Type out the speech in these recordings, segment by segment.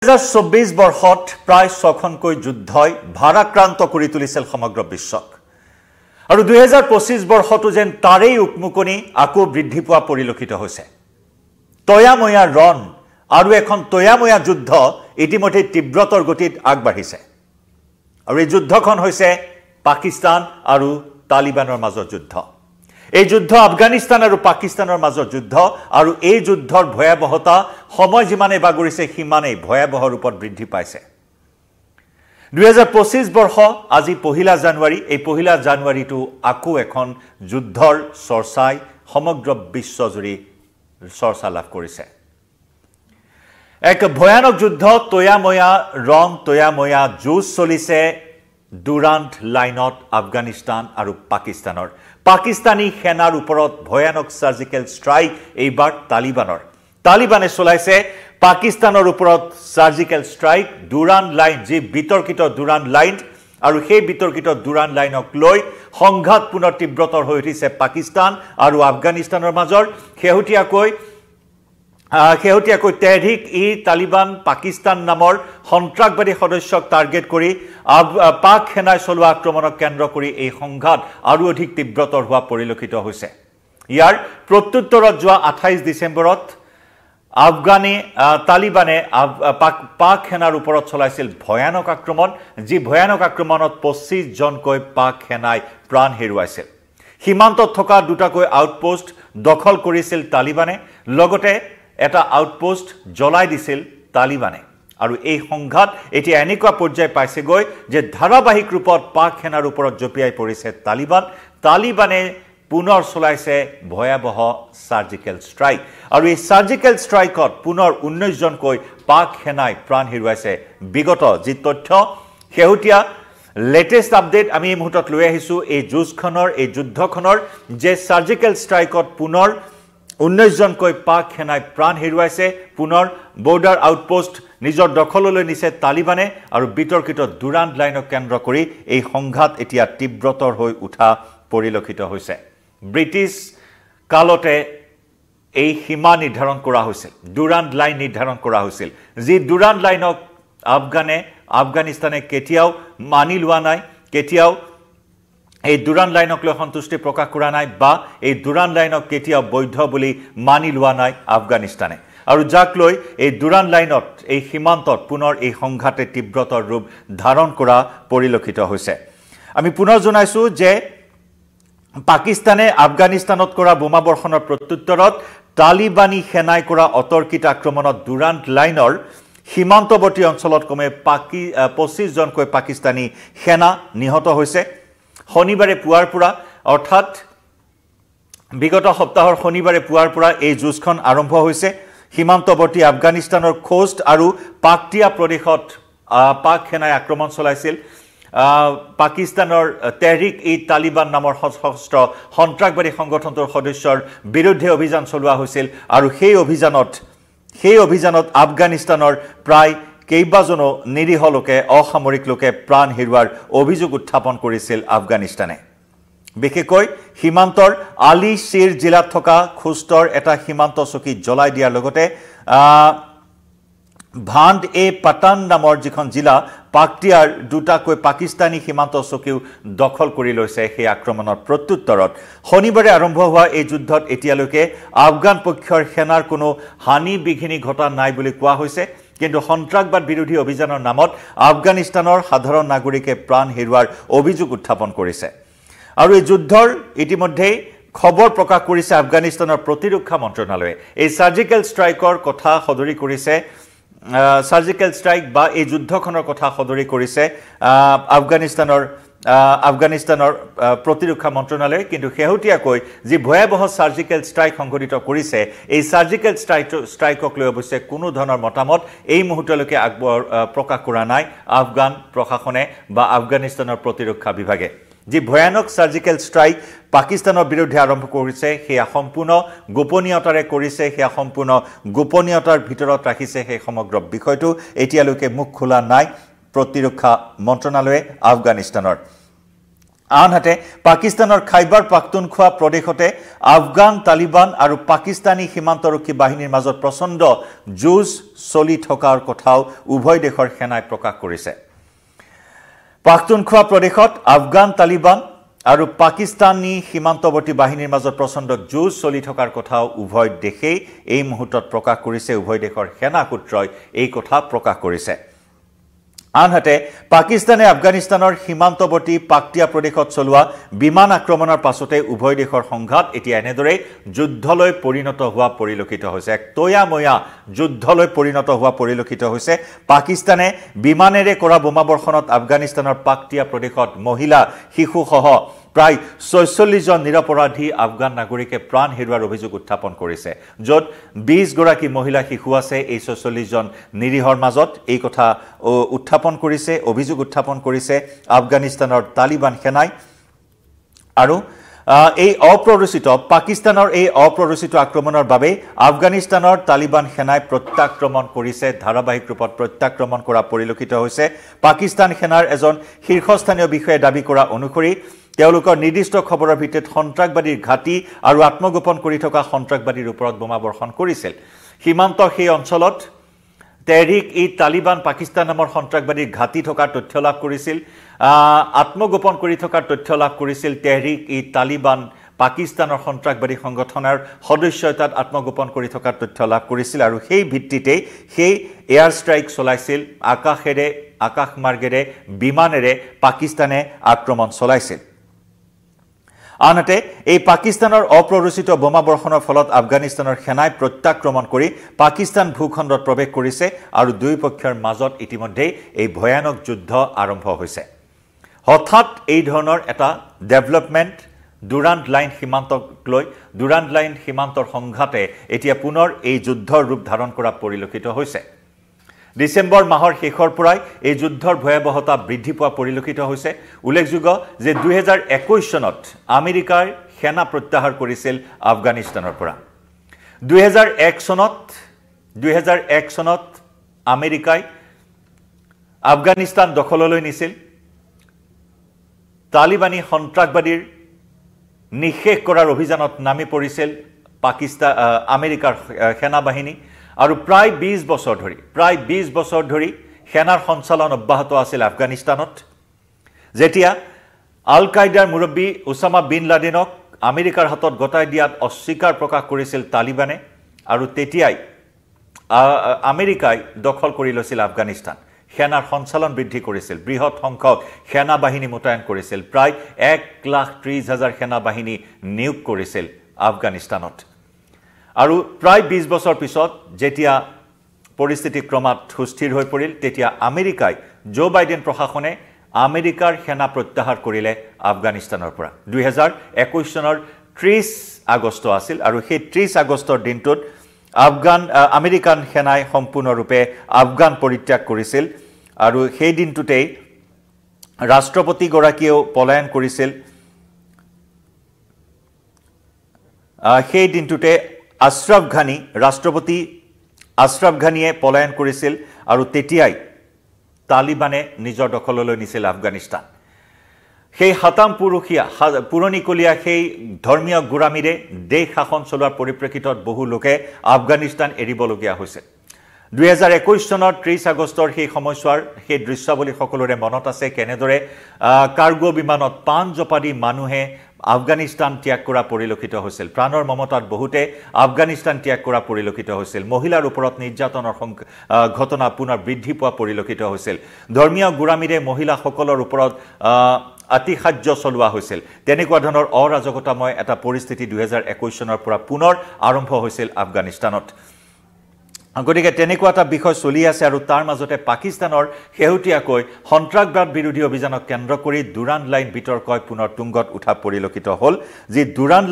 2024 বৰ্ষত প্ৰায় 6খনকৈ যুদ্ধই ভাৰাক্ৰান্ত কৰি তুলিছিল সমগ্ৰ বিশ্বক আৰু 2025 বৰ্ষটো যেন তাৰেই উকমুকনি আকৌ বৃদ্ধি পোৱা পৰিলক্ষিত হৈছে তয়াময়া ৰণ আৰু এখন তয়াময়া যুদ্ধ ইতিমধ্যে তীব্ৰতৰ গতিত আগবাঢ়িছে আৰু এই যুদ্ধখন হৈছে পাকিস্তান আৰু তালিবানৰ মাজৰ যুদ্ধ এই যুদ্ধ আফগানিস্তান আৰু পাকিস্তানৰ মাজৰ যুদ্ধ আৰু এই যুদ্ধৰ ভয়াবহতা সময় যিমানে বাগৰিছে সিমানেই ভয়াবহ ৰূপত বৃদ্ধি পাইছে 2025 বৰ্ষ আজি পহিলা জানুৱাৰী এই পহিলা জানুৱাৰীটো আকৌ এখন যুদ্ধৰ চৰ্চাই সমগ্ৰ বিশ্বজুৰি চৰ্চা লাভ কৰিছে এক ভয়ানক যুদ্ধ তয়াময়া ৰণ তয়াময়া যুঁজ চলিছে ডুৰান্ট লাইনত আফগানিস্তান আৰু পাকিস্তানৰ পাকিস্তানী সেনাৰ ওপৰত ভয়ানক সাৰ্জিক্যাল স্ট্ৰাইক এইবাৰ তালিবানে চলাইছে পাকিস্তানৰ ওপৰত সাৰ্জিক্যাল স্ট্ৰাইক ডুৰান্ট লাইন যি বিতৰ্কিত ডুৰান্ট লাইন আৰু সেই বিতৰ্কিত ডুৰান্ট লাইনক লৈ সংঘাত পুনৰ তীব্ৰতৰ হৈ উঠিছে পাকিস্তান আৰু আফগানিস্তানৰ মাজৰ শেহতীয়াকৈ তেহৰিক ই তালিবান পাকিস্তান নামৰ সন্ত্ৰাসবাদী সদস্যক টাৰ্গেট কৰি পাক সেনাই চলোৱা আক্ৰমণক কেন্দ্ৰ কৰি এই সংঘাত আৰু অধিক তীব্ৰতৰ হোৱা পৰিলক্ষিত হৈছে ইয়াৰ প্ৰত্যুত্তৰত যোৱা 28 ডিসেম্বৰত তালিবানে পাক সেনাৰ ওপৰত চলাইছিল ভয়ানক আক্ৰমণ যি ভয়ানক আক্ৰমণত 25 জনকৈ পাক সেনাই প্ৰাণ হেৰুৱাইছিল সীমান্তত থকা দুটাকৈ আউটপোষ্ট দখল কৰিছিল তালিবানে লগতে এটা আউটপোষ্ট জ্বলাই দিছিল তালিবানে আৰু এই সংঘাত এতিয়া এনেকুৱা পৰ্যায় পাইছে গৈ যে ধাৰাবাহিক ৰূপত পাক সেনাৰ ওপৰত জপিয়াই পৰিছে তালিবানে পুনৰ চলাইছে ভয়াবহ সাৰ্জিক্যাল স্ট্ৰাইক আৰু এই সাৰ্জিক্যাল স্ট্ৰাইকত পুনৰ 19 জনকৈ পাক সেনাই প্ৰাণ হেৰুৱাইছে বিগত যি তথ্য শেহতীয়া লেটেষ্ট আপডেট আমি এই মুহূৰ্তত লৈ আহিছো এই যুদ্ধখনৰ যে সাৰ্জিক্যাল স্ট্ৰাইকত পুনৰ 19 জনকৈ পাক সেনাই প্ৰাণ হেৰুৱাইছে পুনৰ বৰ্ডাৰ আউটপোষ্ট নিজৰ দখললৈ নিছে তালিবানে আৰু বিতৰ্কিত ডুৰান্ট লাইনক কেন্দ্ৰ কৰি এই সংঘাত এতিয়া তীব্ৰতৰ হৈ উঠা পৰিলক্ষিত হৈছে ব্ৰিটিছ কালতে এই সীমা নিৰ্ধাৰণ কৰা হৈছিল ডুৰান্ট লাইন নিৰ্ধাৰণ কৰা হৈছিল যি ডুৰান্ট লাইনক আফগানিস্তানে কেতিয়াও মানি লোৱা নাই কেতিয়াও এই ডুৰান্ট লাইনক লৈ সন্তুষ্টি প্ৰকাশ কৰা নাই বা এই ডুৰান্ট লাইনক কেতিয়াও বৈধ বুলি মানি লোৱা নাই আফগানিস্তানে আৰু যাক লৈ এই ডুৰান্ট লাইনত এই সীমান্তত পুনৰ এই সংঘাতে তীব্ৰতৰ ৰূপ ধাৰণ কৰা পৰিলক্ষিত হৈছে আমি পুনৰ জনাইছো যে পাকিস্তানে আফগানিস্তানত কৰা বোমাবৰ্ষণৰ প্ৰত্যুত্তৰত তালিবানী সেনাই কৰা অতৰ্কিত আক্ৰমণত ডুৰান্ট লাইনৰ সীমান্তৱৰ্তী অঞ্চলত কমে 25 জনকৈ পাকিস্তানী সেনা নিহত হৈছে শনিবাৰে পুৱাৰ পৰা অৰ্থাৎ বিগত সপ্তাহৰ শনিবাৰে পুৱাৰ পৰা এই যুঁজখন আৰম্ভ হৈছে সীমান্তৱৰ্তী আফগানিস্তানৰ খোষ্ট আৰু পাকটিয়া প্ৰদেশত পাক সেনাই আক্ৰমণ চলাইছিল পাকিস্তানৰ তেহৰিক ই তালিবান নামৰ সশস্ত্ৰ সন্ত্ৰাসবাদী সংগঠনটোৰ সদস্যৰ বিৰুদ্ধে অভিযান চলোৱা হৈছিল আৰু সেই অভিযানত আফগানিস্তানৰ প্ৰায় কেইবাজনো নিৰীহ লোকে অসামৰিক লোকে প্ৰাণ হেৰুৱাৰ অভিযোগ উত্থাপন কৰিছিল আফগানিস্তানে বিশেষকৈ সীমান্তৰ আলী শ্বিৰ জিলাত থকা খুস্তৰ এটা সীমান্ত চকী জ্বলাই দিয়াৰ লগতে ভাণ্ড পাটান নামৰ যিখন জিলা পাকটিয়াৰ দুটাকৈ পাকিস্তানী সীমান্ত চকীও দখল কৰি লৈছে সেই আক্ৰমণৰ প্ৰত্যুত্তৰত শনিবাৰে আৰম্ভ হোৱা এই যুদ্ধত এতিয়ালৈকে আফগান পক্ষৰ সেনাৰ কোনো হানি বিঘিনি ঘটা নাই বুলি কোৱা হৈছে কিন্তু সন্ত্ৰাসবাদ বিৰোধী অভিযানৰ নামত আফগানিস্তানৰ সাধাৰণ নাগৰিকে প্ৰাণ হেৰুৱাৰ অভিযোগ উত্থাপন কৰিছে আৰু এই যুদ্ধৰ ইতিমধ্যে খবৰ প্ৰকাশ কৰিছে আফগানিস্তানৰ প্ৰতিৰক্ষা মন্ত্ৰণালয়ে এই সাৰ্জিক্যাল স্ট্ৰাইকৰ কথা সদৰি কৰিছে সাৰ্জিক্যাল স্ট্ৰাইক বা এই যুদ্ধখনৰ কথা সদৰি কৰিছে আফগানিস্তানৰ প্ৰতিৰক্ষা মন্ত্ৰণালয়ে কিন্তু শেহতীয়াকৈ যি ভয়াবহ সাৰ্জিক্যাল স্ট্ৰাইক সংঘটিত কৰিছে এই সাৰ্জিক্যাল স্ট্ৰাইকক লৈ অৱশ্যে কোনো ধৰণৰ মতামত এই মুহূৰ্তলৈকে প্ৰকাশ কৰা নাই আফগান প্ৰশাসনে বা আফগানিস্তানৰ প্ৰতিৰক্ষা বিভাগে যি ভয়ানক সাৰ্জিক্যাল স্ট্ৰাইক পাকিস্তানৰ বিৰুদ্ধে আৰম্ভ কৰিছে সেয়া সম্পূৰ্ণ গোপনীয়তাৰে কৰিছে সেয়া সম্পূৰ্ণ গোপনীয়তাৰ ভিতৰত ৰাখিছে সেই সমগ্ৰ বিষয়টো এতিয়ালৈকে মুখ খোলা নাই প্ৰতিৰক্ষা মন্ত্ৰণালয়ে আফগানিস্তানৰ আনহাতে পাকিস্তানৰ খাইবাৰ পাখতুনখোৱা প্ৰদেশতে আফগান তালিবান আৰু পাকিস্তানী সীমান্তৰক্ষী বাহিনীৰ মাজত প্ৰচণ্ড যুঁজ চলি থকাৰ কথাও উভয় দেশৰ সেনাই প্ৰকাশ কৰিছে পাখতুনখোৱা প্ৰদেশত আফগান তালিবান আৰু পাকিস্তানী সীমান্তৱৰ্তী বাহিনীৰ মাজত প্ৰচণ্ড যুঁজ চলি থকাৰ কথাও উভয় দেশেই এই মুহূৰ্তত প্ৰকাশ কৰিছে উভয় দেশৰ সেনা সূত্ৰই এই কথা প্ৰকাশ কৰিছে আনহাতে পাকিস্তানে আফগানিস্তানৰ সীমান্তৱৰ্তী পাকটিয়া প্ৰদেশত চলোৱা বিমান আক্ৰমণৰ পাছতে উভয় দেশৰ সংঘাত এতিয়া এনেদৰে যুদ্ধলৈ পৰিণত হোৱা পৰিলক্ষিত হৈছে এক তয়াময়া যুদ্ধলৈ পৰিণত হোৱা পৰিলক্ষিত হৈছে পাকিস্তানে বিমানেৰে কৰা বোমাবৰ্ষণত আফগানিস্তানৰ পাকটিয়া প্ৰদেশত মহিলা শিশুসহ প্ৰায় ৪৬ জন নিৰপৰাধী আফগান নাগৰিকে প্ৰাণ হেৰুৱাৰ অভিযোগ উত্থাপন কৰিছে য'ত ২০ গৰাকী মহিলা শিশু আছে এই ৪৬ জন নিৰীহৰ মাজত এই কথা উত্থাপন কৰিছে অভিযোগ উত্থাপন কৰিছে আফগানিস্তানৰ তালিবান সেনাই আৰু এই অপ্ৰৰোচিত পাকিস্তানৰ এই অপ্ৰৰোচিত আক্ৰমণৰ বাবে আফগানিস্তানৰ তালিবান সেনাই প্ৰত্যাক্ৰমণ কৰিছে ধাৰাবাহিক ৰূপত প্ৰত্যাক্ৰমণ কৰা পৰিলক্ষিত হৈছে পাকিস্তান সেনাৰ এজন শীৰ্ষস্থানীয় বিষয়াই দাবী কৰা অনুসৰি তেওঁলোকৰ নিৰ্দিষ্ট খবৰৰ ভিত্তিত সন্ত্ৰাসবাদীৰ ঘাটি আৰু আত্মগোপন কৰি থকা সন্ত্ৰাসবাদীৰ ওপৰত বোমা বৰ্ষণ কৰিছিল সীমান্তৰ সেই অঞ্চলত তেহৰিক ই তালিবান পাকিস্তান নামৰ সন্ত্ৰাসবাদীৰ ঘাটি থকাৰ তথ্য লাভ কৰিছিল আত্মগোপন কৰি থকাৰ তথ্য লাভ কৰিছিল তেহৰিক ই তালিবান পাকিস্তানৰ সন্ত্ৰাসবাদী সংগঠনৰ সদস্যই তাত আত্মগোপন কৰি থকাৰ তথ্য লাভ কৰিছিল আৰু সেই ভিত্তিতেই সেই এয়াৰ ষ্ট্ৰাইক চলাইছিল আকাশমাৰ্গেৰে বিমানেৰে পাকিস্তানে আক্ৰমণ চলাইছিল আনহাতে এই পাকিস্তানৰ অপ্ৰৰোচিত বোমা বৰ্ষণৰ ফলত আফগানিস্তানৰ সেনাই প্ৰত্যাক্ৰমণ কৰি পাকিস্তান ভূখণ্ডত প্ৰৱেশ কৰিছে আৰু দুই পক্ষৰ মাজত ইতিমধ্যে এই ভয়ানক যুদ্ধ আৰম্ভ হৈছে হঠাৎ এই ধৰণৰ এটা ডেভেলপমেন্ট দুৰান্ড লাইন সীমান্তক লৈ দুৰান্ড লাইন সীমান্তৰ সংঘাতে এতিয়া পুনৰ এই যুদ্ধৰ ৰূপ ধাৰণ কৰা পৰিলক্ষিত হৈছে ডিসেম্বৰ মাহৰ শেষৰ পৰাই এই যুদ্ধৰ ভয়াবহতা বৃদ্ধি পোৱা পৰিলক্ষিত হৈছে উল্লেখযোগ্য যে 2021 চনত আমেৰিকাৰ সেনা প্ৰত্যাহাৰ কৰিছিল আফগানিস্তানৰ পৰা 2001 চনত আমেৰিকাই আফগানিস্তান দখললৈ নিছিল তালিবানী সন্ত্ৰাসবাদীৰ নিশেষ কৰাৰ অভিযানত নামি পৰিছিল পাকিস্তান আমেৰিকাৰ সেনা বাহিনী আৰু প্ৰায় 20 বছৰ ধৰি সেনাৰ সঞ্চালন অব্যাহত আছিল আফগানিস্তানত যেতিয়া আল কায়দাৰ মুৰব্বী ওসামা বিন লাডেনক আমেৰিকাৰ হাতত গতাই দিয়াত অস্বীকাৰ প্ৰকাশ কৰিছিল তালিবানে আৰু তেতিয়াই আমেৰিকাই দখল কৰি লৈছিল আফগানিস্তান সেনাৰ সঞ্চালন বৃদ্ধি কৰিছিল বৃহৎ সংখ্যক সেনা বাহিনী মোতায়েন কৰিছিল প্ৰায় 1,30,000 সেনা বাহিনী নিয়োগ কৰিছিল আফগানিস্তানত আৰু প্ৰায় 20 বছৰ পিছত যেতিয়া পৰিস্থিতি ক্ৰমাৎ সুস্থিৰ হৈ পৰিল তেতিয়া আমেৰিকাই জো বাইডেন প্ৰশাসনে আমেৰিকাৰ সেনা প্ৰত্যাহাৰ কৰিলে আফগানিস্তানৰ পৰা 2021 চনৰ 30 আগষ্ট আছিল আৰু সেই 30 আগষ্টৰ দিনটোত আমেৰিকান সেনাই সম্পূৰ্ণৰূপে আফগান পৰিত্যাগ কৰিছিল আৰু সেই দিনটোতেই ৰাষ্ট্ৰপতি গৰাকীয়েও পলায়ন কৰিছিল সেই দিনটোতে ৰাষ্ট্ৰপতি আশৰাফ ঘানিয়ে পলায়ন কৰিছিল আৰু তেতিয়াই তালিবানে নিজৰ দখললৈ নিছিল আফগানিস্তান সেই হাতাম পুৰণিকলীয়া সেই ধৰ্মীয় গোৰামীৰে দেশ শাসন চলোৱাৰ পৰিপ্ৰেক্ষিতত বহু লোকে আফগানিস্তান এৰিবলগীয়া হৈছে 2021 চনৰ 30 আগষ্টৰ সেই সময়ছোৱাৰ সেই দৃশ্যাৱলী সকলোৰে মনত আছে কেনেদৰে কাৰ্গো বিমানত পাঞ্জপাদি মানুহে আফগানিস্তান ত্যাগ কৰা পৰিলক্ষিত হৈছিল প্ৰাণৰ মমতাত বহুতে আফগানিস্তান ত্যাগ কৰা পৰিলক্ষিত হৈছিল মহিলাৰ ওপৰত নিৰ্যাতনৰ ঘটনা পুনৰ বৃদ্ধি পোৱা পৰিলক্ষিত হৈছিল ধৰ্মীয় গোৰামীৰে মহিলাসকলৰ ওপৰত আতিশায্য চলোৱা হৈছিল তেনেকুৱা ধৰণৰ অৰাজকতাময় এটা পৰিস্থিতি 2021 চনৰ পৰা পুনৰ আৰম্ভ হৈছিল আফগানিস্তানত গতিকে তেনেকুৱা এটা বিষয় চলি আছে আৰু তাৰ মাজতে পাকিস্তানৰ হেউটিয়াকৈ সন্ত্ৰাসবাদ বিৰোধী অভিযানক কেন্দ্ৰ কৰি দুৰান্ড লাইন বিতৰ্কই পুনৰ তুংগত উঠা পৰিলক্ষিত হ'ল যি দুৰান্ড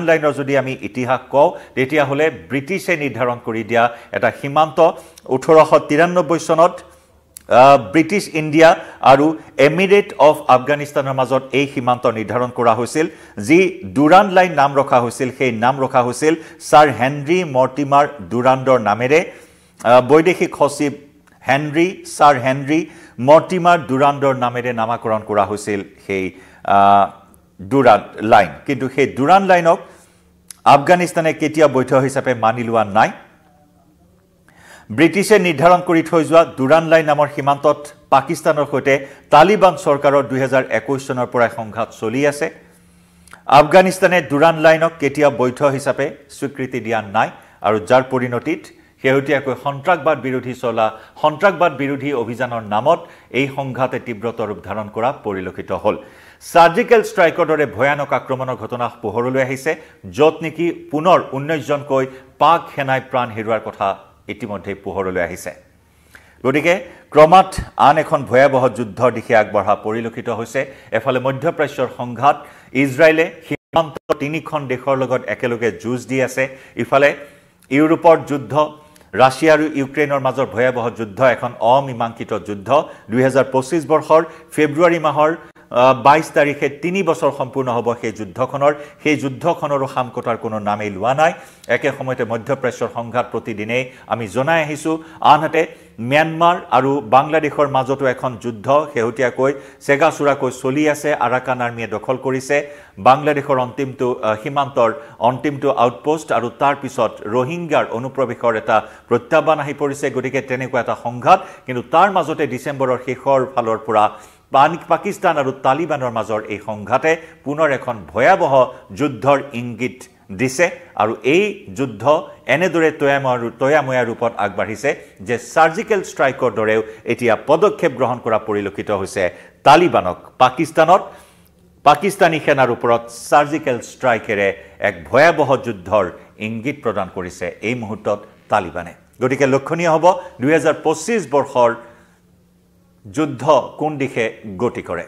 লাইনৰ যদি আমি ইতিহাস কওঁ তেতিয়াহ'লে ব্ৰিটিছে নিৰ্ধাৰণ কৰি দিয়া এটা সীমান্ত 1893 চনত ব্ৰিটিছ ইণ্ডিয়া আৰু এমিৰেট অফ আফগানিস্তানৰ মাজত এই সীমান্ত নিৰ্ধাৰণ কৰা হৈছিল যি দুৰান্ড লাইন নাম ৰখা হৈছিল সেই নাম ৰখা হৈছিল ছাৰ হেনৰি মৰ্টিমাৰ দুৰান্ডৰ নামেৰে বৈদেশিক সচিব ছাৰ হেনৰি মৰ্টিমাৰ দুৰান্ডৰ নামেৰে নামাকৰণ কৰা হৈছিল সেই ডুৰাণ্ড লাইন কিন্তু সেই ডুৰাণ্ড লাইনক আফগানিস্তানে কেতিয়া বৈধ হিচাপে মানি লোৱা নাই ব্ৰিটিছে নিৰ্ধাৰণ কৰি থৈ যোৱা ডুৰাণ্ড লাইন নামৰ সীমান্তত পাকিস্তানৰ সৈতে তালিবান চৰকাৰৰ 2021 চনৰ পৰা সংঘাত চলি আছে আফগানিস্তানে ডুৰাণ্ড লাইনক কেতিয়া বৈধ হিচাপে স্বীকৃতি দিয়া নাই আৰু যাৰ পৰিণতিত শেহতীয়াকৈ সন্ত্ৰাসবাদ বিৰোধী অভিযানৰ নামত এই সংঘাতে তীব্ৰতৰ ৰূপ ধাৰণ কৰা পৰিলক্ষিত হ'ল সাৰ্জিকেল ষ্ট্ৰাইকৰ দৰে ভয়ানক আক্ৰমণৰ ঘটনা পোহৰলৈ আহিছে য'ত নেকি পুনৰ 19 জনকৈ পাক সেনাই প্ৰাণ হেৰুৱাৰ কথা ইতিমধ্যে পোহৰলৈ আহিছে গতিকে ক্ৰমাৎ আন এখন ভয়াবহ যুদ্ধৰ দিশে আগবঢ়া পৰিলক্ষিত হৈছে এফালে মধ্যপ্ৰাচ্যৰ সংঘাত ইজৰাইলে সীমান্ত তিনিখন দেশৰ লগত একেলগে যুঁজ দি আছে ইফালে ইউৰোপৰ যুদ্ধ ৰাছিয়া আৰু ইউক্ৰেইনৰ মাজৰ ভয়াবহ যুদ্ধ এখন অমীমাংসিত যুদ্ধ 2025 বৰ্ষৰ ফেব্ৰুৱাৰী মাহৰ 22 তাৰিখে 3 বছৰ সম্পূৰ্ণ হ'ব সেই যুদ্ধখনৰো সাম কটাৰ কোনো নামেই লোৱা নাই একে সময়তে মধ্যপ্ৰাচ্যৰ সংঘাত প্ৰতিদিনে আমি জনাই আহিছো আনহাতে म्यांमार আৰু বাংলাদেশৰ মাজতো এখন যুদ্ধ শেহতীয়াকৈ সেগাচুৰাকৈ চলি আছে আৰাকান আৰ্মিয়ে দখল কৰিছে বাংলাদেশৰ সীমান্তৰ অন্তিমটো আউটপোষ্ট আৰু তাৰ পিছত ৰোহিঙ্গাৰ অনুপ্ৰৱেশৰ এটা প্ৰত্যাহ্বান আহি পৰিছে গতিকে তেনেকুৱা এটা সংঘাত কিন্তু তাৰ মাজতে ডিসেম্বৰৰ শেষৰ ফালৰ পৰা পাকিস্তান আৰু তালিবানৰ মাজৰ এই সংঘাতে পুনৰ এখন ভয়াবহ যুদ্ধৰ ইংগিত দিছে আৰু এই যুদ্ধ এনেদৰে তয়াময়া ৰূপত আগবাঢ়িছে যে সাৰ্জিকেল ষ্ট্ৰাইকৰ দৰেও এতিয়া পদক্ষেপ গ্ৰহণ কৰা পৰিলক্ষিত হৈছে তালিবানক পাকিস্তানী সেনাৰ ওপৰত সাৰ্জিকেল ষ্ট্ৰাইকেৰে এক ভয়াবহ যুদ্ধৰ ইংগিত প্ৰদান কৰিছে এই মুহূৰ্তত তালিবানে গতিকে লক্ষণীয় হ'ব 2025 বৰ্ষৰ যুদ্ধ কোন দিশে গতি কৰে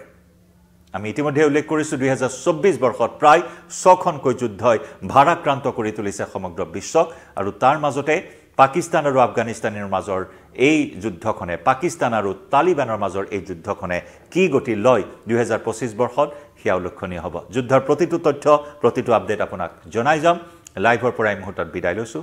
আমি ইতিমধ্যে উল্লেখ কৰিছো 2024 বৰ্ষত প্ৰায় 6খনকৈ যুদ্ধই ভাৰাক্ৰান্ত কৰি তুলিছে সমগ্ৰ বিশ্বক আৰু তাৰ মাজতে পাকিস্তান আৰু আফগানিস্তানৰ মাজৰ এই যুদ্ধখনে পাকিস্তান আৰু তালিবানৰ মাজৰ এই যুদ্ধখনে কি গতি লয় 2025 বৰ্ষত হিয়া লক্ষণীয় হ'ব যুদ্ধৰ প্ৰতিটো তথ্য প্ৰতিটো আপডেট আপোনাক জনাই যাম লাইভৰ পৰা এই মুহূৰ্তত বিদায় লৈছো